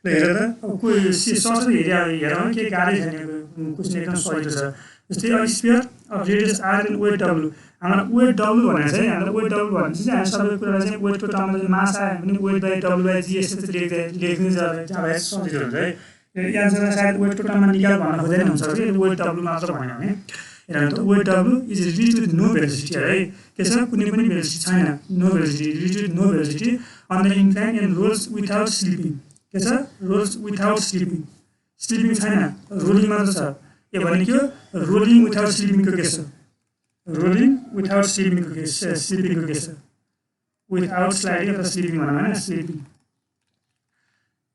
ल हेर त अब कोही सर्च हेरौँ के गाह्रै छैन क्वेसन एकदम सजिलो छ जस्तै अब sphere of radius R and weight W हामीलाई वेट डब्लु भनेको चाहिँ हामीलाई वेट डब्लु भनेपछि चाहिँ हामी सबै कुरा चाहिँ वेटको टर्ममा चाहिँ मास आयो भने पनि वेट बाई डब्लु बाई जी यस्तो चाहिँ लेख्नु जाँदा सजिलो हुन्छ है यो एन्सरमा सायद वेटको टर्ममा निकाल भन्न खोजेर हुन्छ कि वेट डब्लु मात्र भन्यो भने हेर्नु त weight W is related with no velocity है के छ कुनै पनि भेलोसिटी छैन no velocity related with no velocity on the incline and rolls without slipping के छ रोल्स विथआउट स्लिपिङ स्लिपिङ छैन रोलिङ मात्र छ यो भनेको रोलिङ विथआउट स्लिपिङको के छ रोलिङ विथआउट स्लिपिङको के छ विथआउट स्लाइडिङ अथवा स्लिपिङ भनौँ होइन स्लिपिङ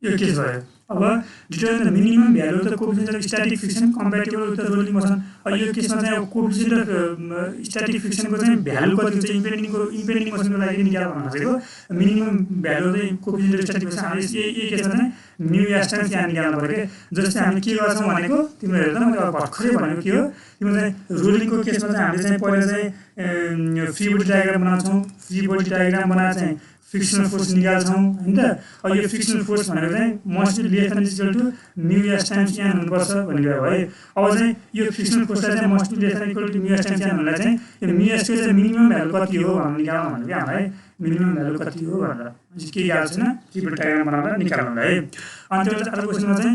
यो के भयो अब determine the minimum value of the coefficient of static friction comparable with the rolling motion यो केसमा चाहिँ अब कोएफिसिएन्ट अफ स्ट्याटिक फ्रिक्सनको चाहिँ भ्यालु कति हुन्छ इम्पेन्डिङ मोसनको लागि निकाल भन्न खोजेको मिनिमम भ्यालु चाहिँ कोएफिसिएन्ट अफ स्ट्याटिक फ्रिक्सन यही केसमा चाहिँ म्यु एस टाइम्स यहाँ निकाल्नु पऱ्यो क्या जस्तै हामीले के गर्छौँ भनेको तिम्रो हेर्दा मैले अब भर्खरै भनेको के हो तिम्रो चाहिँ रोलिङको केसमा चाहिँ हामीले चाहिँ पहिला चाहिँ फ्री बडी डायग्राम बनाउँछौँ फ्री बडी डायग्राम बनाएर चाहिँ फ्रिक्सनल फोर्स निकाल्छौँ होइन त अब यो फ्रिक्सनल फोर्स भनेको चाहिँ mostly less than equal to mu S times N हुनुपर्छ भनेको है अब चाहिँ यो फ्रिक्सनल फोर्सलाई चाहिँ mostly less than equal to mu S times N भन्दा चाहिँ यो म्यु एसको चाहिँ मिनिमम भ्यालु कति हो भनेर निकाल्नु भनेको क्या हामीलाई मिनिमम भ्यालु कति हो भनेर के याद छैन फ्री डायग्राम बनाएर निकाल्नु है अनि त्यो अर्को क्वेसनमा चाहिँ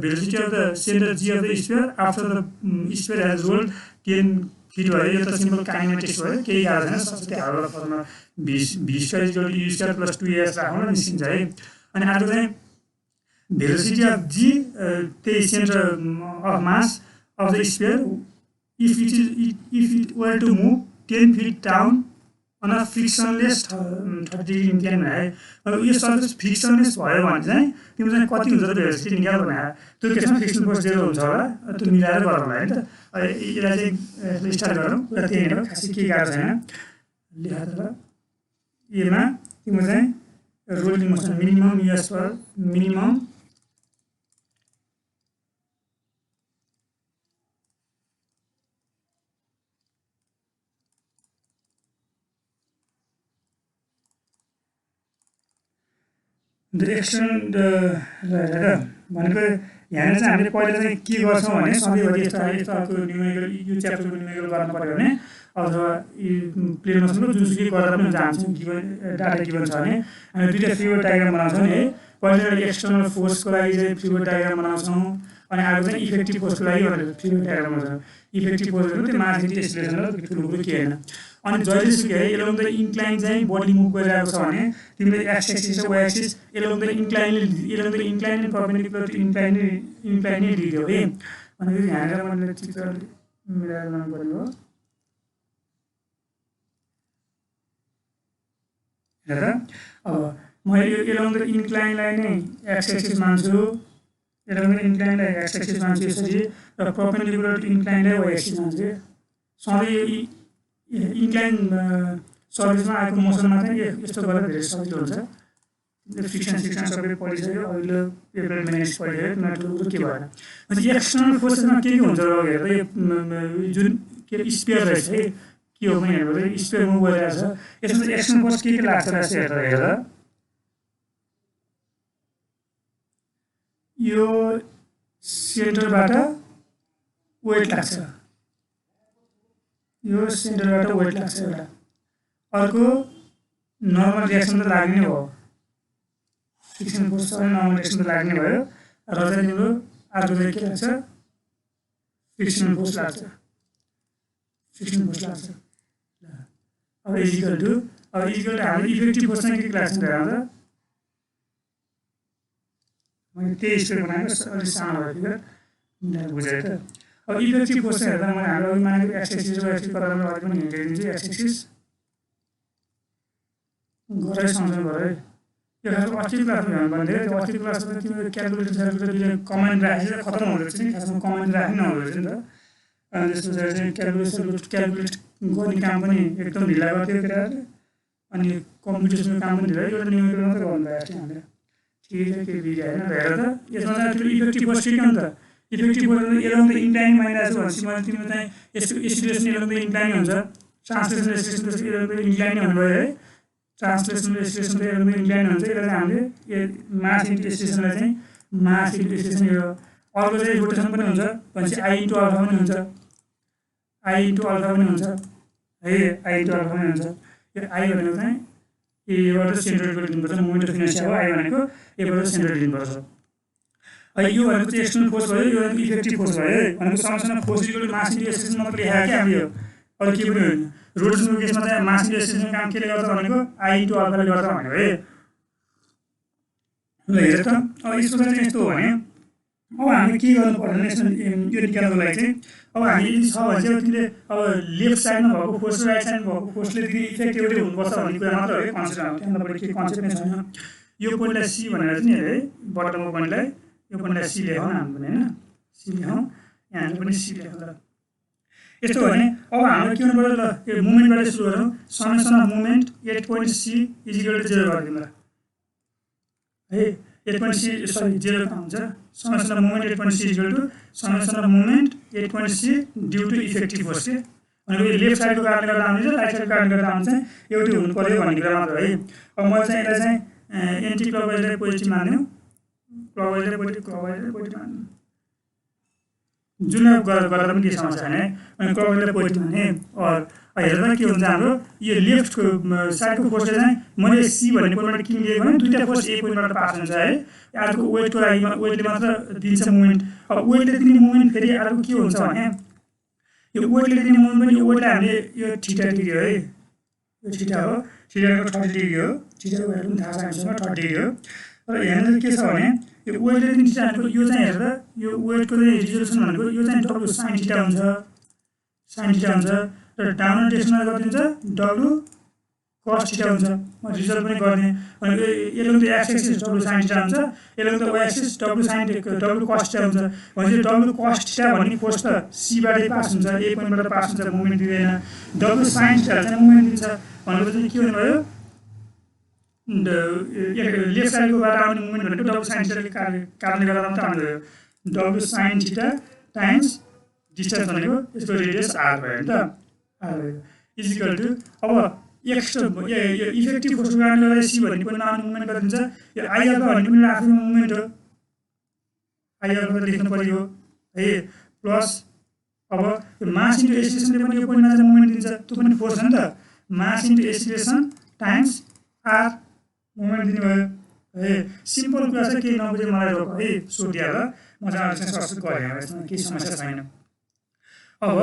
velocity of the centre G of the sphere after the sphere has rolled 10 feet भयो यो त सिम्पल काइनेटिक्स भयो केही याद छैन सबैले हालेर formula v square equal to u square plus 2as राख्नु र निस्किन्छ है अनि अर्को चाहिँ भेलोसिटी अफ जी त्यही centre of mass of the sphere if it were to move 10 feet down on a frictionless 30 degree incline है अब यो सर्फेस फ्रिक्सनलेस भयो भने चाहिँ तिम्रो चाहिँ कति हुन्छ त भेलोसिटी निकाल भने त्यो केसमा फ्रिक्सन फोर्स 0 हुन्छ होला त्यो मिलाएर गरौँ है त यसलाई चाहिँ स्टार्ट गरौँ कुरा त्यही हो खासै केही गाह्रो छैन लेखा त यसमा तिम्रो चाहिँ rolling motion minimum US per minimum the extend भनेको यहाँनिर चाहिँ हामीले पहिला चाहिँ के गर्छौँ भने सधैँभरि यस्तो न्युमेरिकल यो च्याप्टरको न्युमेरिकल गर्न पऱ्यो भने अथवा प्लेन मोसनको जुनसुकै गर्दा पनि हुन्छ हामीसँग गिभन डाटा गिभन छ भने हामी दुईवटा फ्री डायग्राम बनाउँछौँ नि है पहिला एक्सटर्नल फोर्सको लागि चाहिँ फ्री डायग्राम बनाउँछौँ अनि अर्को चाहिँ इफेक्टिभ फोर्सको लागि फ्री डायग्राम बनाउँछौँ इफेक्टिभ फोर्स भनेको त्यो माथि एक्सलेसन र ठुलो कुरो के होइन अनि जहिलेसुकै है एलोङ द इन्क्लाइन चाहिँ बडी मुभ गरिरहेको छ भने तिमीले एक्स एक्सिस र Y axis along the incline and perpendicular to incline लिइदियो है भनेको यहाँनिर मैले चित्र मिलाएर लानु पर्यो हो हेर अब मैले यो एलोङ द इन्क्लाइनलाई नै एक्स एक्सिस मान्छु एलोङ द इन्क्लाइनलाई एक्स एक्सिस मान्छु यसरी र परपेन्डिकुलर टु इन्क्लाइनलाई वाइ एक्सिस मान्छु सधैँ इन्क्लाइन सर्भिसमा आएको मोसनमा चाहिँ यस्तो गरेर धेरै सजिलो हुन्छ फ्रिक्सन सबै पढिसक्यो अहिले पेपर म्यानेज पढिसक्यो तिमीलाई ठुलो के भएन अनि एक्सटर्नल फोर्सेसमा के हुन्छ र हेर्दा यो जुन के स्पेयर रहेछ है के हो पनि हेर्दा स्पेयर मुभ गरिरहेको छ यसमा एक्सटर्नल फोर्स के लाग्छ रहेछ हेर्दा यो सेन्टरबाट वेट लाग्छ यो सेन्टरबाट वेट लाग्छ एउटा अर्को नर्मल रिएक्सन त लाग्ने हो फ्रिक्सन फोर्स नर्मल रिएक्सन त लाग्ने भयो र चाहिँ तिम्रो अर्को चाहिँ के लाग्छ फ्रिक्सन फोर्स लाग्छ अब इक्वल टु हाम्रो इफेक्टिभ फोर्स चाहिँ के लाग्छ त हेर्दा मैले त्यही स्पेयर बनाएको अलिक सानो भयो फिगर बुझेँ त अब इफेक्टिभ फोर्स हेर्दा मैले हाम्रो मानेको एक्स एक्सिस र वाइ एक्सिस गरेर अगाडि पनि हिँडिदिन्छु एक्स एक्सिस गरेर सम्झनु भयो है यो खासमा अस्तिको क्लासमा भन्दै त्यो अस्तिको क्लासमा तिम्रो क्यालकुलेटर कमान्ड राखेर खतम हुँदो रहेछ नि खासमा कमान्ड राख्नु नहुँदो रहेछ नि त अनि त्यस पछाडि चाहिँ क्यालकुलेट गर्ने काम पनि एकदम ढिला गर्थ्यो केटाहरूले अनि कम्प्युटेसनको काम पनि ढिला एउटा न्युमेरिकल मात्रै गर्नु भएको थियो हामीले ठिकै छ केही बिग्रियो होइन हेर त यसमा चाहिँ इफेक्टिभ फोर्स ठिकै हो नि त effective force along the incline मानिरहेको छु भनेपछि मैले तिम्रो चाहिँ यसको एक्सिलेरेसन एलोङ द इन्क्लाइन हुन्छ translation acceleration along the incline हुनुभयो है ट्रान्सलेसन र एक्सप्रेसन त एकदमै इम्प्लिमेन्ट हुन्छ। यसलाई चाहिँ हामीले यो मास इन्टु एक्सप्रेसनलाई चाहिँ मास इन्टु एक्सप्रेसन यो अर्को चाहिँ रोटेसन पनि हुन्छ भनेपछि आई इन्टु अल्फा पनि हुन्छ, आई इन्टु अल्फा पनि हुन्छ है, आई इन्टु अल्फा पनि हुन्छ। यो आई भनेको चाहिँ एबाट सेन्ट्रोइडबाट दिनुपर्छ, मोमेन्ट अफ इनर्सिया हो आई भनेको, एबाट सेन्ट्रोइड दिनुपर्छ। यो भनेको चाहिँ एक्सटर्नल फोर्स भयो, यो भनेको इफेक्टिभ फोर्स भयो भनेको सँगसँगै force equal to mass into expression मात्र लेखायो क्या हामीले, यो अरू केही पनि होइन। रोटेसनको केसमा चाहिँ मास इन्टु एक्सप्रेसन काम केले गर्छ भनेको आई इन्टु अल्फाले गर्छ भनेको है। ल हेर त अब यसको चाहिँ यस्तो हो भने अब हामीले के गर्नु पर्दैन यसमा यो निकाल्नको लागि चाहिँ अब हामी यदि छ भने चाहिँ तिमीले अब लेफ्ट साइडमा भएको फोर्स र राइट साइडमा भएको फोर्सले दिने इफेक्ट एउटै हुनुपर्छ भन्ने कुरा मात्र हो है, कन्सेप्ट हो। त्यहाँबाट बढी केही कन्सेप्ट नै छैन। यो पोइन्टलाई सी भनेर चाहिँ है, बटमको पोइन्टलाई यो पोइन्टलाई सी लेखौँ न हामी पनि होइन, सी लेखौँ, यहाँले पनि सी लेखौँ। त यस्तो हो भने अब हाम्रो के हुनु पर्यो, ल यो मुभमेन्टबाट सुरु गरौँ। Summation of movement at point C is equal to 0 गरिदिउँ ल है। 8 पोइन्ट सी सरी 0 कहाँ हुन्छ, summation of movement 8 point C is equal to summation of movement 8 point C due to effective force के भनेको यो लेफ्ट साइडको कारणले गर्दा आउने र राइट साइडको कारणले गर्दा आउने चाहिँ एउटै हुनु पर्यो भन्ने कुरा मात्र है। अब मैले चाहिँ यसलाई चाहिँ एन्टी क्लकवाइजलाई पोजिटिभ मान्यो, क्लकवाइजलाई पोजिटिभ मान्यो, जुन गर्दा पनि केही समस्या छैन है। अनि क्लकवाइजलाई पोजिटिभ माने और हेर्दा के हुन्छ हाम्रो यो लेफ्टको साइडको फोर्सले चाहिँ मैले सी भन्ने पोइन्टबाट किन लिएको भने दुईवटा फोर्स एक पोइन्टबाट पास हुन्छ है। अर्को वेटको लागि वेटले मात्र दिन्छ मुभमेन्ट। अब वेटले दिने मुभमेन्ट फेरि अर्को के हुन्छ भने यो वेटले दिने मुभमेन्ट पनि यो वेटलाई हामीले यो थीटा डिग्री हो है, यो थीटा हो, थीटाको 30 डिग्री हो, थीटाको भ्यालु पनि थाहा छ हामीसँग 30 डिग्री हो। र यहाँनिर के छ भने यो वेटले दिने थीटा भनेको यो चाहिँ हेर्दा यो वेटको चाहिँ रिजोल्युसन भनेको यो चाहिँ डब्लु साइन थीटा हुन्छ, साइन थीटा हुन्छ र डाउन डिरेक्सनमा गरिदिन्छ डब्लु कस थीटा हुन्छ। म रिजल्ट पनि गर्ने भनेको यसले त X axis W sign theta हुन्छ, यसले त Y axis W sin W cos theta हुन्छ। भनेपछि डब्लु कस थीटा भन्ने फोर्स त सीबाटै पास हुन्छ, एक पोइन्टबाट पास हुन्छ, मुभमेन्ट दिँदैन। डब्लु साइन थीटा चाहिँ मुभमेन्ट दिन्छ भनेपछि के हुने भयो, लेफ्ट साइडकोबाट आउने मुभमेन्ट भनेको डब्लु साइन थीटाले कारणले गर्दा मात्रै आउने भयो। W sine theta times distance भनेको यसको रेडियस आर भयो नि त, आर भयो इज इक्वल टु अब एक्स्ट्रा यो इफेक्टिभ फोर्सको कारणले गर्दा सी भन्ने पोइन्टमा आउने मुभमेन्ट गरिदिन्छ। यो आई अल्फा भन्ने पनि आफ्नो मुभमेन्ट हो, आई अल्फा लेख्नु पर्यो है, प्लस अब यो मास इन्टु एक्सिलेरेसनले पनि यो पोइन्टमा चाहिँ मुभमेन्ट दिन्छ, त्यो पनि फोर्स हो नि त। Mass into acceleration times R movement दिने भयो है। सिम्पल कुरा चाहिँ केही नबुझे मलाई रोक है, सोधिया ल, म चाहिँ सस्तो गरेँ, यसमा केही समस्या छैन। अब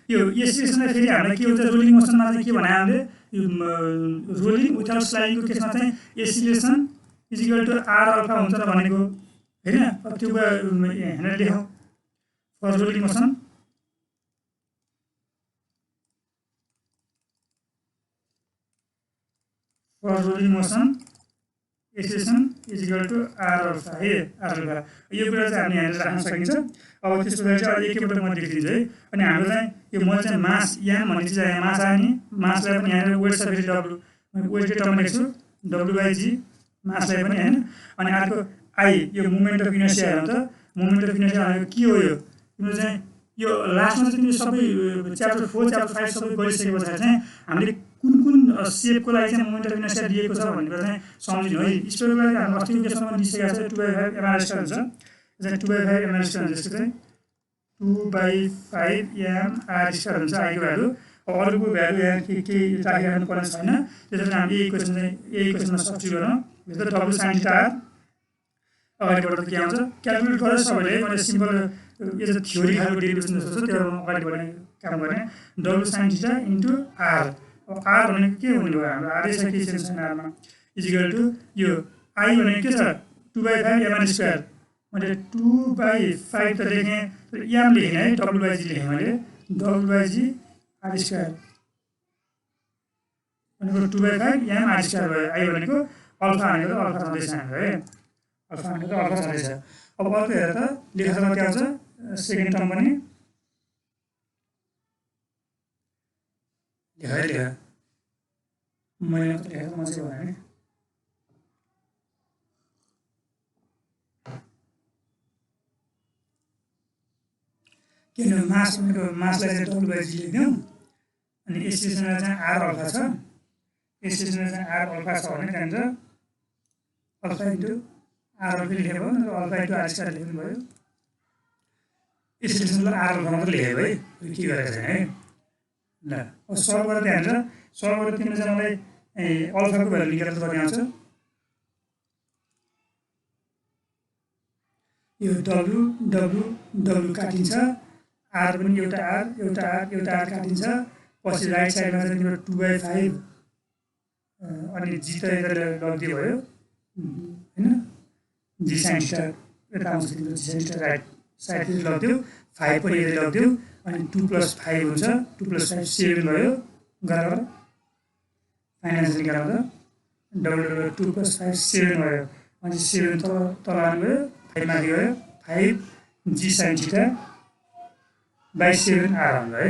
यो एक्सिलेरेसनलाई फेरि हामीलाई के हुन्छ, रोलिङ मोसनमा चाहिँ के भने हामीले यो रोलिङ विथआउट स्लाइडिङको केसमा चाहिँ acceleration is equal to R alpha हुन्छ र भनेको होइन। अब त्यो हेरेर लेखौँ for rolling motion, for rolling motion acceleration is equal to R alpha है, आर अल्फा। यो कुरा चाहिँ हामीले यहाँनिर राख्न सकिन्छ। अब त्यसको लागि चाहिँ एकैपल्ट म लेखिदिन्छु है। अनि हाम्रो चाहिँ यो मैले चाहिँ मास याम भन्ने चिज यहाँ मास आयो नि, मासलाई पनि यहाँनिर वेट छ फेरि डब्लु, वेटकै टर्ममा लेख्छु डब्लु बाई जी मासलाई पनि होइन। अनि अर्को आई यो मुभमेन्ट अफ इनर्सिया हेर्नु त, मुभमेन्ट अफ इनर्सिया भनेको के हो, यो तिम्रो चाहिँ यो लास्टमा चाहिँ तिमीले सबै च्याप्टर 4 च्याप्टर 5 सबै गरिसके पछाडि चाहिँ हामीले कुन कुन सेपको लागि चाहिँ मुभमेन्ट अफ इनर्सिया दिएको छ भन्ने कुरा चाहिँ सम्झिनु है। स्पेयरको लागि हाम्रो अस्तिको केसमा पनि दिइसकेको छ 2/5 एमआर स्क्वायर हुन्छ, चाहिँ 2/5 एमआर स्क्वायर हुन्छ, यसको चाहिँ 2/5 एमआर स्क्वायर हुन्छ आईको भ्यालु। अब अरूको भ्यालु यहाँ के राखिराख्नु पर्ने छैन, त्यसरी हामीले यही क्वेसनमा सब्स्टिट्युट गरौँ। यो त डब्लु साइन थीटा आर अगाडिबाट त के आउँछ क्यालकुलेट गरेर सबैले, मैले सिम्पल यो चाहिँ थ्योरी खालको डेरिभेसन जस्तो छ त्यो अगाडि बढ्ने काम गर्ने। W sign theta into R, अब आर भनेको के हुने भयो हाम्रो, आरै छ केही छैन आरमा, इज इक्वल टु यो आई भनेको के छ 2/5 एमआर स्क्वायर। मैले 2/5 त लेखेँ, एम लेखेँ है, डब्लु बाई जी लेखेँ मैले, W by g R square भनेको 2/5 एम आर स्क्वायर भयो। आई भनेको अल्फा भनेको त अल्फा छँदैछ हाम्रो है, अल्फा भनेको त अल्फा छँदैछ। अब अर्को हेर त लेखेर के आउँछ, सेकेन्ड टर्म पनि लेखेँ मैले मात्र लेखेको मान्छे भयो भने किनभने मास भनेको मासलाई चाहिँ डब्लु बाई जी लेखिदिउँ, अनि एक्सिलेरेसनलाई चाहिँ आर अल्फा छ, एक्सप्रेसनमा चाहिँ आर अल्फा छ भने त्यहाँनिर अल्फा इन्टु आर अल्फा लेखेको भयो नत्र अल्फा इन्टु आर स्क्वायर लेख्नु भयो एक्सप्रेसनलाई आर अल्फा मात्र लेखेको है के गरेको छैन है ल सल्भ गरेर त्यहाँनिर सल्भ गरेर तिमीले चाहिँ मलाई अल्फाको भ्यालु निकालेर पर्ने आउँछ यो डब्लु डब्लु डब्लु काटिन्छ आर पनि एउटा आर काटिन्छ पछि राइट साइडमा चाहिँ तिम्रो 2/5 अनि जी त यता लगिदियो भयो हैन जी साइन थीटा यता आउँछ तिम्रो जी साइन थीटा राइट साइडतिर लगिदियो 5 पनि यता लगिदियो अनि 2 + 5 हुन्छ 2 + 5 7 भयो गरेर फाइनान्स निकाल्दा डब्लु 2 + 5 7 भयो अनि 7 तल आयो 5 माथि गयो 5 जी साइन थीटा / 7 आर हुन्छ है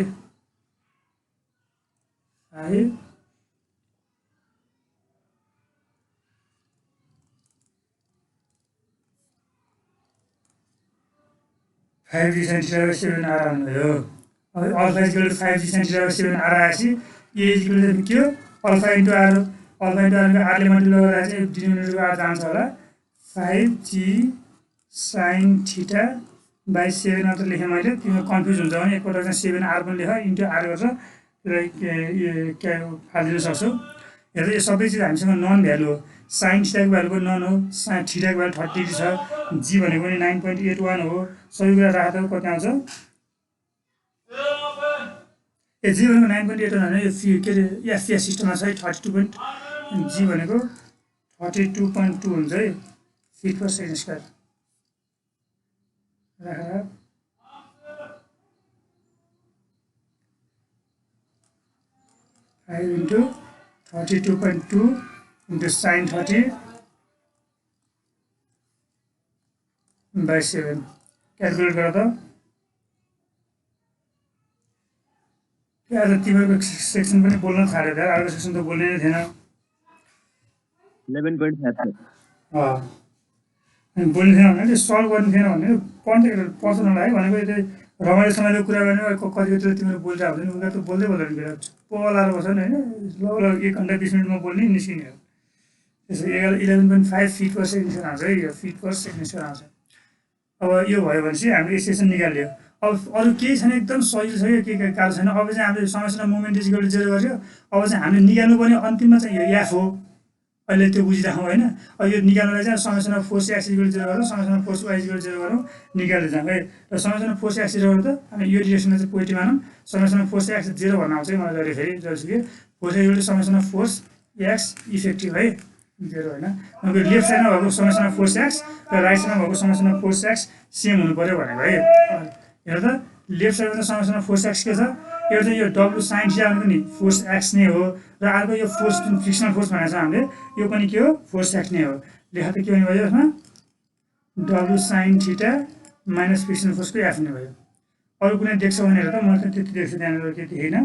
5 जी साइन थीटा / 7 आर भयो अब alpha = 5 g sine theta / 7 R आएपछि ए = के हो अल्फा इन्टु आर आरले मल्टिप्लाई गरेर चाहिँ डिनोमिनेटरको आर जान्छ होला 5 जी साइन थीटा / 7 मात्र लेखेँ मैले तिम्रो कन्फ्युज हुन्छ भने एकपल्ट चाहिँ 7 आर पनि लेख इन्टु आर गरेर फालिदिन सक्छौ हेर्दा यो सबै चिज हामीसँग नन भ्यालु हो साइन थीटाको भ्यालु पनि नन हो थीटाको भ्यालु 30 डिग्री छ जी भनेको पनि 9.81 हो सबै कुरा राख्दा कति आउँछ जी भनेको 9.81 होइन यो के अरे एफपिएस सिस्टममा छ है 32. जी भनेको 32.2 हुन्छ है फिट पर सेकेन्ड स्क्वायर राखेर 5 into 32.2 into sin 30 by 7 calculate गर्दा आज तिमीहरूको सेक्सन पनि बोल्न थाल्यो यार अर्को सेक्सन त बोल्नै थिएन 11.5 अनि बोल्ने थिएन भने सल्भ गर्ने थिएन भने कन्ट्याक्ट पर्छ नलाग्यो भनेको यतै रमाइलोसँगले कुरा गर्ने कति तिमीहरू बोलिरहेको हुँदैन उनीहरू त बोल्दै बोल्दैन बेला पलाएर बस्छ नि होइन ल 1 घन्टा 20 मिनटमा बोल्ने निस्किने हो त्यसो 11.5 फिट पर सेकेन्ड आउँछ है यो फिट पर सेकेन्ड आउँछ अब यो भयो भने चाहिँ हामीले एक्सप्रेसन निकाल्यो अब अरू केही छैन एकदम सजिलो छ के गाह्रो छैन अब चाहिँ हामीले समस्या मोमेन्ट इज इक्वल टु 0 गर्यो अब चाहिँ हामीले निकाल्नु पर्ने अन्तिममा चाहिँ यो एफ हो अहिले त्यो बुझिराखौँ होइन अब यो निकाल्नुलाई चाहिँ समस्या फोर्स एक्स इक्वल 0 गरौँ समस्या फोर्स वाइ इक्वल 0 गरौँ निकाल्दै जाउँ है र समस्या फोर्स एक्स 0 गर्दा हामी यो डिरेक्सनमा चाहिँ पोजिटिभ मानौँ समस्या फोर्स एक्स 0 भन्न आउँछ मलाई जहिले फेरि जसुकै फोर्स इक्वल टु समस्या फोर्स एक्स इफेक्टिभ है 0 होइन अब लेफ्ट साइडमा भएको समस्या फोर्स एक्स र राइट साइडमा भएको समस्या फोर्स एक्स सेम हुनु पर्यो भनेको है हेर्दा लेफ्ट साइडमा समस्या फोर्स एक्स के छ एउटा यो डब्लु साइन थीटा भनेको नि फोर्स एक्स नै हो र अर्को यो फोर्स जुन फ्रिक्सनल फोर्स भनेको छ हामीले यो पनि के हो फोर्स एक्स नै हो लेखा त के हुने भयो यसमा W sign theta minus frictional फोर्सको एफ नै भयो अरू कुनै देख्छ भने हेर त मैले त त्यति देख्छु त्यहाँनिर के देखेन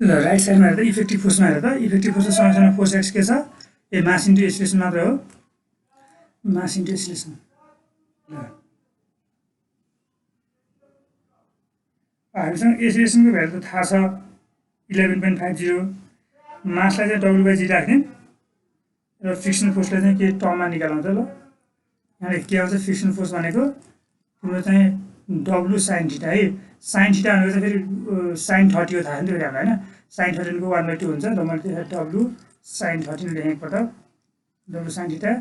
ल राइट साइडमा हेर्दा इफेक्टिभ फोर्समा हेर्दा इफेक्टिभ फोर्स समस्यामा फोर्स एक्स के छ ए मास इन्टु एक्सलेसन मात्र हो मास इन्टु एक्सलेसन ल हामीसँग एक्सलेसनको भ्यालु त थाहा छ 11.50 मासलाई चाहिँ डब्लु/जी राख्ने र फ्रिक्सनल फोर्सलाई चाहिँ के टर्ममा निकाल्नु त ल यहाँ के आउँछ फ्रिक्सनल फोर्स भनेको तिम्रो चाहिँ डब्लु साइन थीटा है साइन थीटा भनेको चाहिँ फेरि साइन 30 हो थाहा छ नि फेरि हामीलाई होइन साइन 30 को 1/2 हुन्छ र मैले त्यहाँ डब्लु साइन 30 लेखेँ एकपल्ट W sign theta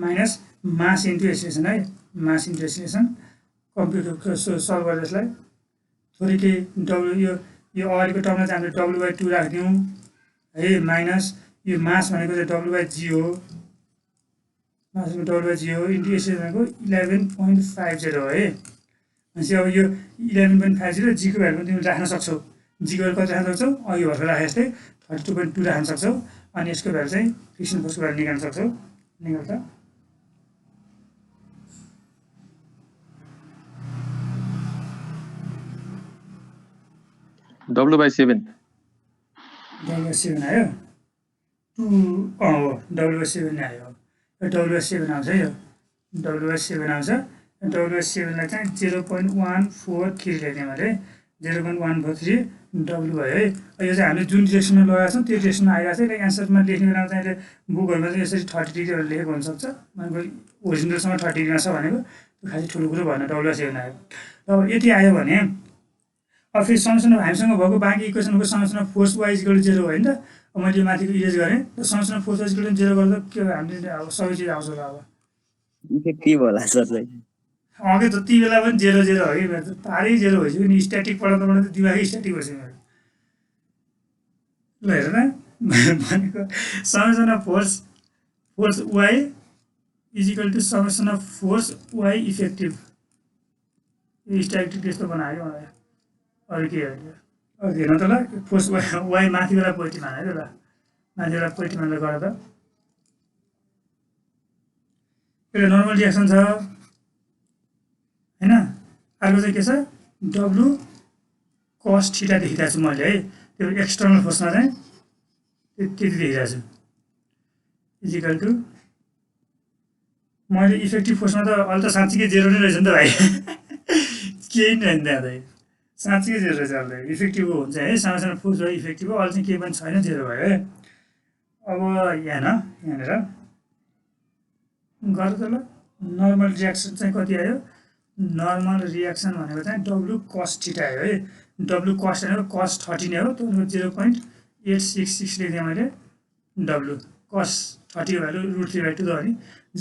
minus mass into acceleration है mass into acceleration computer solve गरेर यसलाई थोरै केही डब्लु यो अगाडिको टर्मलाई चाहिँ हामीले डब्लु/2 राखिदिउँ है माइनस यो मास भनेको चाहिँ डब्लु/जी हो मास डब्लु/जी हो इन्टु एक्सलेसन भनेको 11.50 हो है भनेपछि अब यो 11.50 जीको भ्यालु तिमीले राख्न सक्छौ जीको भ्यालु कति राख्न सक्छौ अघि भर्खर राखे जस्तै 32.2 राख्न सक्छौ अनि यसको भ्यालु चाहिँ फ्रिक्सन फोर्सको भ्यालु निकाल्न सक्छौ निकाल्दा W/7 W/7 आयो 2 हो WS7 आयो यो WS7 आउँछ यो WS7 आउँछ WS7लाई चाहिँ 0.143 लेख्ने मैले 0.143 W भयो है यो चाहिँ हामीले जुन डिरेक्सनमा लगाएको छौँ त्यो डिरेक्सनमा आइरहेको छ यसले एन्सरमा लेख्ने बेलामा चाहिँ यसले बुकहरूमा चाहिँ यसरी 30 डिग्रीहरू लेखेको हुनसक्छ भनेको ओरिजिनलसँग 30 डिग्रीमा छ भनेको त्यो खासै ठुलो कुरो भएन WS7 आयो अब यति आयो भने अब फेरि संरचना हामीसँग भएको बाँकी इक्वेसनको संरचना फोर्स वाइ इक्वल टु 0 हो नि त अब मैले यो माथिको इरेज गरेँ संरचना फोर्स वाइ इक्वल टु 0 गर्दा के हामीले अब सबै चिज आउँछ होला अब इफेक्टिभ होला सर अघि त ती बेला पनि 0 0 हो कि मेरो त पारै 0 भइसक्यो नि स्ट्याटिक पढाउँदा पढाउँदा दिमागै स्ट्याटिक भइसक्यो मेरो ल हेर न भनेको संरचना force force Y is equal to summation of force Y effective यो स्ट्याटिक त्यस्तो बनायो मलाई अरू के हो हेर्न त ल फोर्स वाइ माथिबाट पोइन्टमा है त ल माथिबाट पोइन्टमा गर त एउटा नर्मल रिएक्सन छ होइन अर्को चाहिँ के छ डब्लु कस थिटा देखिरहेको छु मैले है त्यो एक्सटर्नल फोर्समा चाहिँ त्यति देखिरहेको छु इजिकल टु मैले इफेक्टिभ फोर्समा त अहिले त साँच्चीकै 0 नै रहेछ नि त भाइ केही नै होइन त्यहाँ त साँच्चीकै 0 रहेछ अहिले त इफेक्टिभ हुन्छ है सानो फोर्स भयो इफेक्टिभ हो अहिले चाहिँ केही पनि छैन 0 भयो है अब यहाँनिर गर त ल नर्मल रियाक्सन चाहिँ कति आयो नर्मल रियाक्सन भनेको चाहिँ डब्लु कस थिटा आयो है डब्लु कस भनेको कस 30 नै हो त्यो 0.866 लेख्दै मैले डब्लु कस 30 भ्यालु √3/2 त हो नि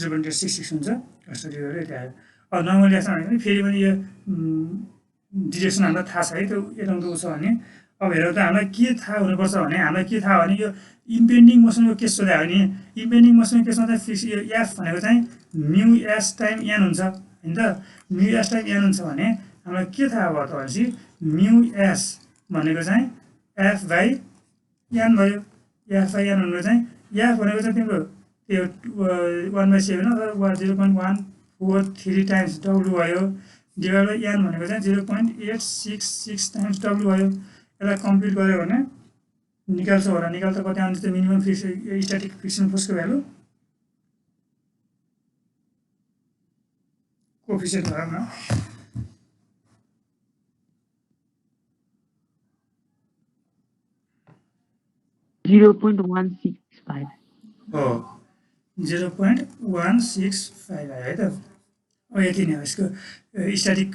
0.866 हुन्छ कस 30 भ्यालु यति आयो अब नर्मल रियाक्सन भनेको फेरि पनि यो डिरेक्सन हामीलाई थाहा छ है त्यो यताउता छ भने अब हेर त हामीलाई के थाहा हुनुपर्छ भने हामीलाई के थाहा भने यो इम्पेन्डिङ मोसनको केस सोध्यो भने इम्पेन्डिङ मोसनको केसमा चाहिँ फिक्स यो एफ भनेको चाहिँ म्यु एस टाइम एन हुन्छ होइन त म्यु एस टाइम एन हुन्छ भने हामीलाई के थाहा भयो त भनेपछि म्यु एस भनेको चाहिँ एफ बाई एन भयो एफ बाई एन भनेको चाहिँ एफ भनेको चाहिँ तिम्रो त्यो 1/7 अथवा 0.143 टाइम्स डब्लु भयो डिभाइड बाई एन भनेको चाहिँ 0.866 टाइम्स डब्लु भयो यसलाई कम्प्लिट गऱ्यो भने निकाल्छ होला निकाल्दा कति आउँछ त्यो मिनिमम फिक्स स्ट्याटिक फ्रिक्सन फोर्सको भ्यालु कोफिसियन्ट भनौँ न 0.165 हो 0.165 आयो है त अब यति नै हो यसको स्ट्याटिक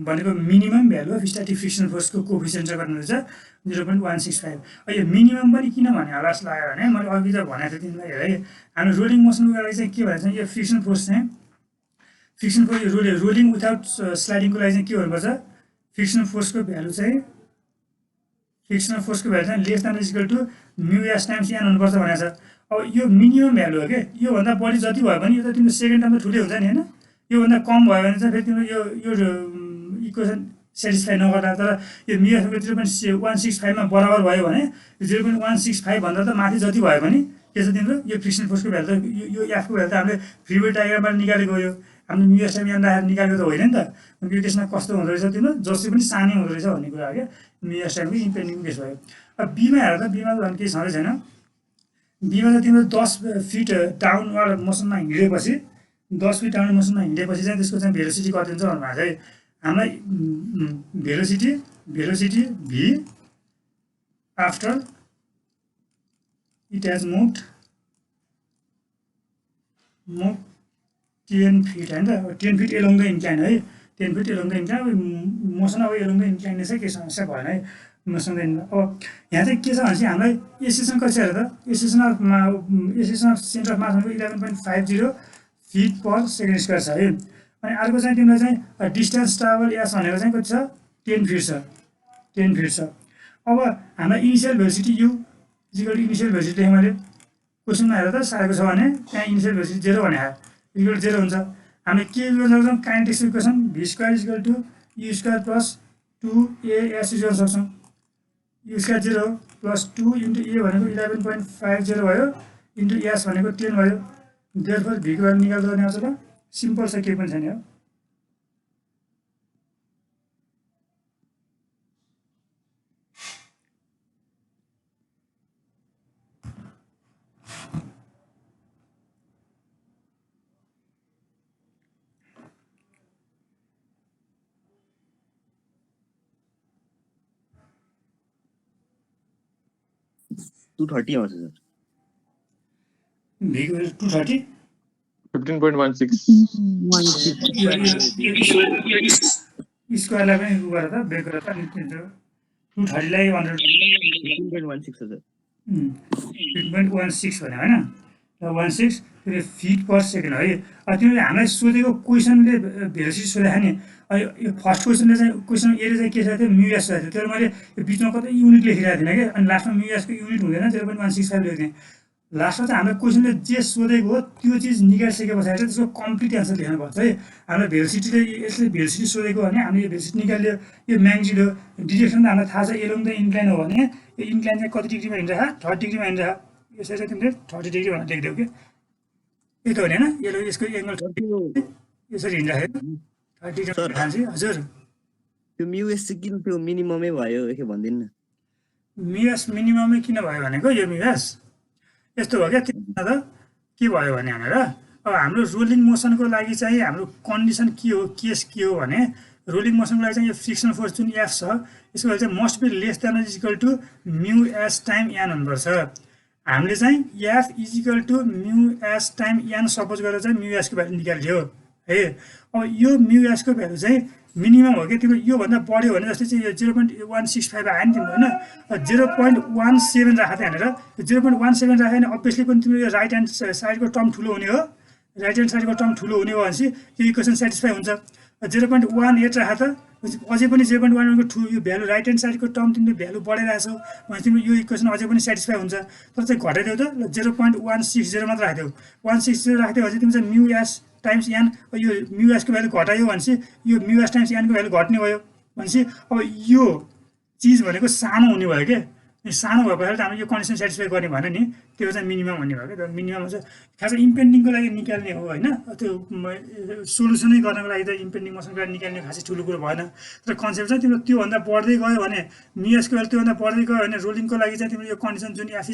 भनेको minimum value of static friction फोर्सको कोफिसियन्ट चाहिँ गर्नुहुन्छ 0.165 यो मिनिमम पनि किन भने होला जस्तो लाग्यो भने मैले अघि त भनेको थिएँ तिमीलाई है हाम्रो रोलिङ मोसनको लागि चाहिँ के भन्छ यो फ्रिक्सन फोर्स चाहिँ फ्रिक्सन फोर्स रोलिङ विदाउट स्लाइडिङको लागि चाहिँ के गर्नुपर्छ फ्रिक्सन फोर्सको भ्यालु चाहिँ फ्रिक्सनल फोर्सको भ्यालु चाहिँ lace than equal to mu S times N हुनुपर्छ भनेको छ अब यो मिनिमम भ्यालु हो कि योभन्दा बढी जति भयो भने यो त तिम्रो सेकेन्ड टर्म त ठुलै हुन्छ नि होइन योभन्दा कम भयो भने चाहिँ फेरि तिम्रो यो इक्वेसन सेटिस्फाई नगर्दा तर यो म्यु एफको 0.165मा बराबर भयो भने 0.165 भन्दा त माथि जति भयो भने के छ तिम्रो यो फ्रिक्सन फोर्सको भ्यालु त यो एफको भ्यालु त हामीले फ्री वेट डायग्रामबाट निकालेको हो यो हामीले म्यु एस टाइम एन राखेर निकालेको त होइन नि त यो त्यसमा कस्तो हुँदो रहेछ तिम्रो जति पनि सानै हुँदो रहेछ भन्ने कुरा हो क्या म्यु एस टाइमको इम्पेन्डिङ केस भयो अब बीमा हेर त बीमा त झन् केही छँदै छैन बीमा त तिम्रो 10 फिट डाउनवार्ड मोसनमा हिँडेपछि 10 फिट डाउन मोसनमा हिँडेपछि चाहिँ त्यसको चाहिँ भेलोसिटी कति हुन्छ भन्नुभएको चाहिँ हामीलाई velocity V after it has move 10 feet होइन त 10 फिट एलोङ द इन्क्लाइन है 10 feet along the incline motion अब एलोङ द इन्क्लाइनले चाहिँ केही समस्या भएन है मोसन द अब यहाँ चाहिँ के छ भनेपछि हामीलाई एसेसन कति छ हेर त एसेसन अफ सेन्टर अफ मास भनेको 11.50 फिट पर सेकेन्ड स्क्वायर छ है अनि अर्को चाहिँ तिमीलाई चाहिँ डिस्टेन्स ट्राभल एस भनेको चाहिँ कति छ 10 फिट छ 10 फिट छ अब हामीलाई initial velocity U is equal initial velocity लेखेँ मैले क्वेसनमा हेर त सारेको छ भने त्यहाँ इनिसियल भेलोसिटी 0 भने इक्वल 0 हुन्छ हामीले के गर्न सक्छौँ kinetics equation V square equal to U square plus 2as गर्न सक्छौँ U square 0 plus 2 into A भनेको 11.50 भयो इन्टु एस भनेको 10 भयो देयरफोर भीको भ्यालु निकाल्दा पनि आउँछ ल सिम्पल छ केही पनि छैन हो 230 आउँछ सर। भीको भ्यालु 230 15.16 स्क्वायरलाई पनि उ गरेर त ब्रेक गरेर त 230 लाई 100 15.16 हो सर। 15.16 भने होइन र 16 त्यो फिट पर सेकेन्ड है। तिमीले हामीलाई सोधेको क्वेसनले भेलोसिटी सोधेको नि यो फर्स्ट क्वेसनले चाहिँ क्वेसन एले चाहिँ के सोधेको थियो म्युएस सोधेको थियो। तर मैले यो बिचमा कतै युनिट लेखिरहेको थिइनँ कि अनि लास्टमा म्युएसको युनिट हुँदैन 0.165 लेखेको थिएँ। लास्टमा चाहिँ हाम्रो क्वेसनले जे सोधेको हो त्यो चिज निकालिसके पछाडि चाहिँ त्यसको कम्प्लिट एन्सर लेख्नुपर्छ है। हामीलाई भेलोसिटीले यसले भेलोसिटी सोधेको भने हामीले यो भेलोसिटी निकाल्यो यो म्याग्निट्युड हो डिरेक्सन त हामीलाई थाहा छ एलोङ द इन्क्लाइन हो भने यो इन्क्लाइन चाहिँ कति डिग्रीमा हिँडिरहेको 30 डिग्रीमा हिँडिरहेको यसरी चाहिँ तिमीले 30 डिग्री भनेर लेखिदेऊ कि यस्तो भने होइन यसले यसको एङ्गल यसरी हिँडिरहेको 30 डिग्री थाहा हजुर त्यो म्युएस चाहिँ किन त्यो मिनिममै भयो के भन्दिनु न। म्युएस मिनिममै किन भयो भनेको यो म्युएस यस्तो हो क्या त्यसमा त के भयो भने भनेर अब हाम्रो रोलिङ मोसनको लागि चाहिँ हाम्रो कन्डिसन के हो केस के हो भने रोलिङ मोसनको लागि चाहिँ यो फ्रिक्सनल फोर्स जुन एफ छ यसको लागि चाहिँ must be less than is equal to mu S time N हुनुपर्छ। हामीले चाहिँ F is equal to mu S time N suppose गरेर चाहिँ म्यु एसको भ्यालु निकाल्थ्यो है। अब यो म्यु एसको भ्यालु चाहिँ मिनिमम हो कि तिम्रो योभन्दा बढ्यो भने जस्तै चाहिँ यो 0.165 आयो नि तिम्रो होइन 0.17 राखेको थियो भनेर 0.17 राख्यो भने अभियसली पनि तिम्रो यो राइट ह्यान्ड साइडको टर्म ठुलो हुने हो। राइट ह्यान्ड साइडको टर्म ठुलो हुने हो भनेपछि यो इक्वेसन सेटिस्फाई हुन्छ। 0.18 राखेको त अझै पनि 0.11को यो भ्यालु राइट ह्यान्ड साइडको टर्म तिमीले भ्यालु बढाइरहेछौ भने तिम्रो यो इक्वेसन अझै पनि सेटिस्फाई हुन्छ। तर चाहिँ घटाइदेऊ त 0.160 मात्र राखिदेऊ 160 राखिदियो भने तिम्रो चाहिँ म्यु एस टाइम्स एन यो म्यु एसको भ्यालु घटायो भनेपछि यो म्यु एस टाइम्स एनको भ्यालु घट्ने भयो भनेपछि अब यो चिज भनेको सानो हुने भयो क्या सानो भएको त हामीले यो कन्डिसन सेटिस्फाई गर्ने भएन नि त्यो चाहिँ मिनिमम भन्ने भयो क्या मिनिमम चाहिँ खास इम्पेन्डिङको लागि निकाल्ने हो होइन त्यो सोल्युसनै गर्नको लागि त इम्पेन्डिङ मोसनको लागि निकाल्ने खासै ठुलो कुरो भएन। तर कन्सेप्ट चाहिँ तिम्रो त्योभन्दा बढ्दै गयो भने म्युएसको भ्यालु त्योभन्दा बढ्दै गयो भने रोलिङको लागि चाहिँ तिम्रो यो कन्डिसन जुन F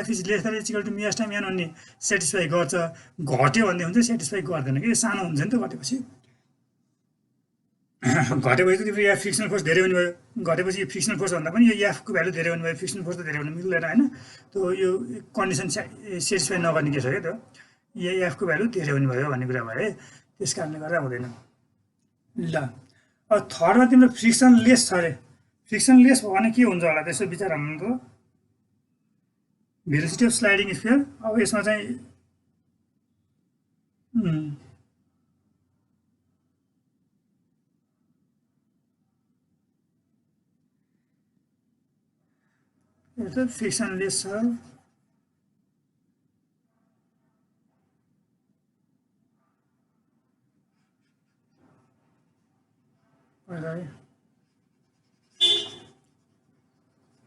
is less than is equal to mu S time N भन्ने सेटिस्फाई गर्छ। घट्यो भन्ने हुन्छ सेटिस्फाई गर्दैन कि सानो हुन्छ नि त घटेपछि घटेपछि त तिम्रो यहाँ फ्रिक्सनल फोर्स धेरै हुने भयो। घटेपछि यो फ्रिक्सनल फोर्स भन्दा पनि यो एफको भ्यालु धेरै हुने भयो फ्रिक्सनल फोर्स त धेरै हुनु मिल्दैन होइन। त्यो यो कन्डिसन सेटिस्फाई नगर्ने के छ क्या त्यो यो एफको भ्यालु धेरै हुने भयो भन्ने कुरा भयो है त्यस कारणले गर्दा हुँदैन। ल अब थर्डमा तिम्रो फ्रिक्सन लेस छ अरे फ्रिक्सन लेस भयो भने के हुन्छ होला त्यसो विचार हाम्रो त भेलोसिटी अफ स्लाइडिङ स्फियर अब यसमा चाहिँ एउटा फ्रिक्सन लेस छ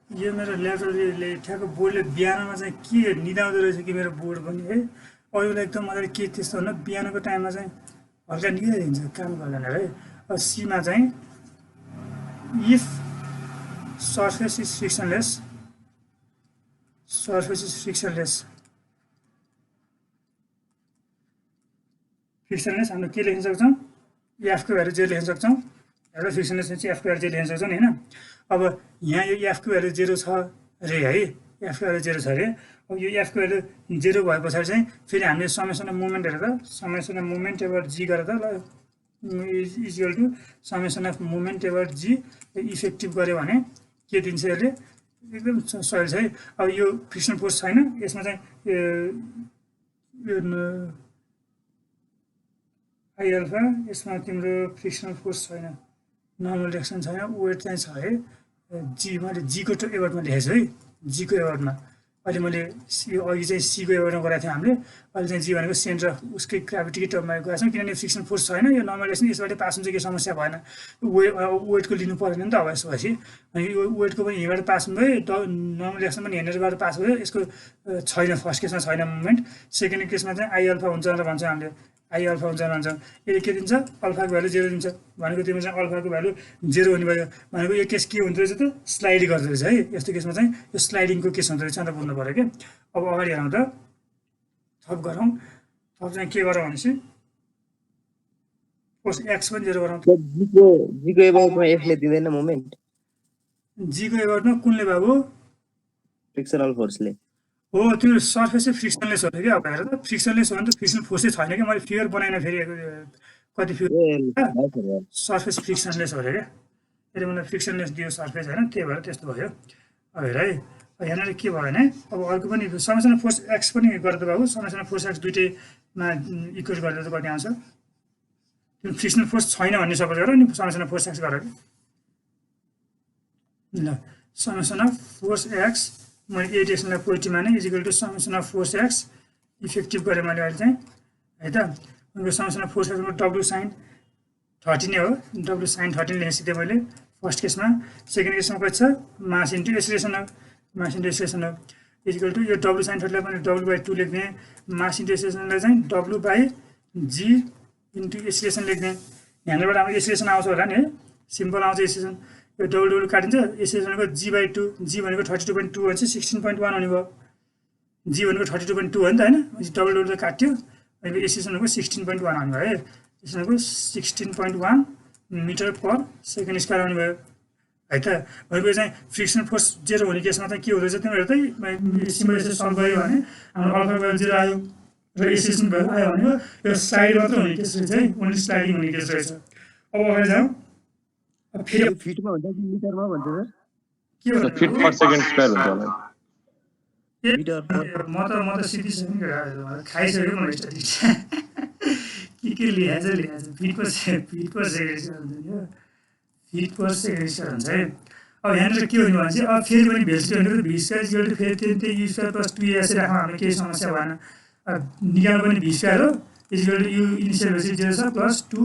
यो मेरो ल्यापटपले ठ्याक्क बोर्डले बिहानमा चाहिँ के निदाउँदो रहेछ कि मेरो बोर्ड पनि है अरूलाई एकदम मजाले के त्यस्तो होइन बिहानको टाइममा चाहिँ हल्का निदाइदिन्छ काम गर्दैन है। अब सीमा चाहिँ इफ सर्फेस इज फ्रिक्सनलेस हाम्रो के लेख्न सक्छौँ एफको भ्यालु जे लेख्न सक्छौँ एउटा फ्रिक्सनलेस चाहिँ एफको भ्यालु जे लेख्न सक्छौँ नि होइन। अब यहाँ यो एफको भ्यालु 0 छ अरे है एफको भ्यालु 0 छ अरे। अब यो एफको भ्यालु 0 भए पछाडि चाहिँ फेरि हामीले समेसन अफ मुभमेन्ट हेरेर summation of movement ever G गरेर ल is equal to summation of movement ever G effective गऱ्यो भने के दिन्छ यसले एकदम सही छ है। अब यो फ्रिक्सनल फोर्स छैन यसमा चाहिँ आई अल्फा यसमा तिम्रो फ्रिक्सनल फोर्स छैन नर्मल रिएक्सन छैन वेट चाहिँ छ है जी मैले जीको एवर्डमा लेखेको छु है जीको एवर्डमा अहिले मैले यो अघि चाहिँ सीको एवर्डमा गराएको थिएँ हामीले अहिले चाहिँ जी भनेको सेन्टर उसकै ग्राभिटीकै टर्ममा गएको छौँ किनभने फ्रिक्सन फोर्स छैन यो नर्मल रिएक्सन यसबाट पास हुन्छ केही समस्या भएन वेटको लिनु परेन नि त अब यसो भएपछि यो वेटको पनि यहीँबाट पास भयो नर्मल रिएक्सन पनि यहाँनिरबाट पास भयो यसको छैन फर्स्ट केसमा छैन मुभमेन्ट सेकेन्ड केसमा चाहिँ आई अल्फा हुन्छ भनेर भन्छौँ हामीले आई अल्फा हुन्छ भन्छौँ यसले के दिन्छ अल्फाको भ्यालु 0 दिन्छ भनेको तिम्रो चाहिँ अल्फाको भ्यालु 0 हुने भयो भनेको यो केस के हुँदो रहेछ त स्लाइड गर्दो रहेछ है। यस्तो केसमा चाहिँ यो स्लाइडिङको केस हुँदो रहेछ भनेर बुझ्नु पऱ्यो क्या। अब अगाडि हेरौँ त थप गरौँ थप चाहिँ के गरौँ भनेपछि फोर्स एक्स पनि 0 गरौँ जीको एबाउटमा एफले दिँदैन मोमेन्ट जीको एबाउटमा कुनले बाबु फ्रिक्सनल फोर्सले हो त्यो सर्फेस चाहिँ फ्रिक्सनलेस हो कि अब हेर त फ्रिक्सनलेस हो भने त फ्रिक्सनल फोर्सै छैन कि मैले फिगर बनाएन फेरि कति ए फिगर भयो सर सर्फेस फ्रिक्सनलेस हो अरे क्या त्यसले मलाई फ्रिक्सनलेस दियो सर्फेस होइन त्यही भएर त्यस्तो भयो अब हेर है यहाँनिर के भयो भने अब अर्को पनि समेसन फोर्स एक्स पनि गर्दा बाबु समेसन फोर्स एक्स दुइटैमा इक्वेट गर्दा त कति आउँछ त्यो फ्रिक्सनल फोर्स छैन भन्ने सपोज गर नि समेसन फोर्स एक्स गर ल समेसन अफ फोर्स एक्स मैले 8 एक्सलाई पोजिटिभ माने is equal to summation of force X effective गरेँ मैले अहिले चाहिँ है त उनको समेसन अफ फोर्स एक्सको डब्लु साइन 30 नै हो डब्लु साइन 30 लेखेँ सिधै मैले फर्स्ट केसमा सेकेन्ड केसमा कति छ मास इन्टु एक्सिलेरेसन हो मास इन्टु एक्सिलेरेसन हो इजिकल टु यो डब्लु साइन 30लाई पनि W/2 लेख्ने मास इन्टु एक्सिलेरेसनलाई चाहिँ W/g इन्टु एक्सिलेरेसन लेख्ने यहाँनिरबाट हाम्रो एक्सिलेरेसन आउँछ होला नि है सिम्पल आउँछ एक्सिलेरेसन यो W काटिन्छ एक्सिलेरेसनको g/2 g भनेको 32.2 हो भने चाहिँ 16.1 हुने भयो g भनेको 32.2 हो नि त होइन W काट्यो अहिले एक्सिलेरेसनको 16.1 आउने भयो है एक्सिलेरेसनको 16.1 मिटर पर सेकेन्ड स्क्वायर आउने भयो है त भनेको चाहिँ फ्रिक्सन फोर्स 0 हुने केसमा चाहिँ के हुँदैछ तिमीहरू चाहिँ सिम्पल यसरी सल्भ गऱ्यो भने हाम्रो अल्फा भ्यालु 0 आयो र एक्सिलेरेसन भयो आयो भने यो स्लाइड मात्र हुने केस रहेछ है ओन्ली स्लाइडिङ हुने केस रहेछ अब अगाडि जाउँ फेरि फिटमा हुन्छ कि मिटरमा भन्छ सर के भन्नु फिट पर सेकेन्ड स्क्वायर हुन्छ होला मिटर म त सिधिसक्यो खाइसक्यो मैले स्ट्याटिस्टिक्स के लेखाएको छ फिट पर सेकेन्ड स्क्वायर हुन्छ नि फिट पर सेकेन्ड स्क्वायर हुन्छ है अब यहाँनिर के हुने भने चाहिँ अब फेरि पनि भेल्सिटी भनेको भी स्क्वायर इक्वल टु फेरि त्यही यु स्क्वायर प्लस 2 यसरी राख्नु हामीले केही समस्या भएन निकाल्नु पनि भी स्क्वायर हो इक्वल टु यु इनिसियल भेल्सिटी 0 छ प्लस 2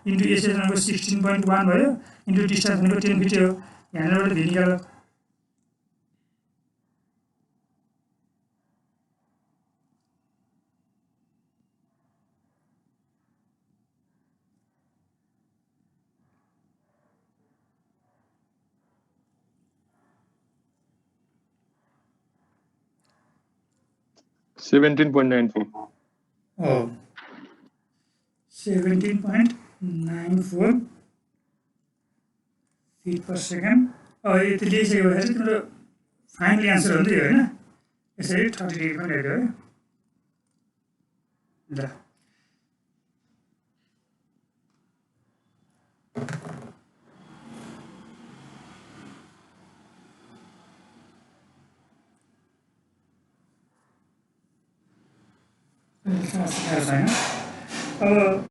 इन्टु एक्सिलेरेसनको 16.1 भयो इन्टु डिस्टेन्स भनेको 10 फिट हो यहाँनिरबाट भी निकाल्यो Oh, 17.94 feet per second. यति लेखिसक्यो भने चाहिँ तिम्रो फाइनल एन्सर हो नि त यो होइन यसरी 30 डिग्री पनि हेऱ्यो है ल अब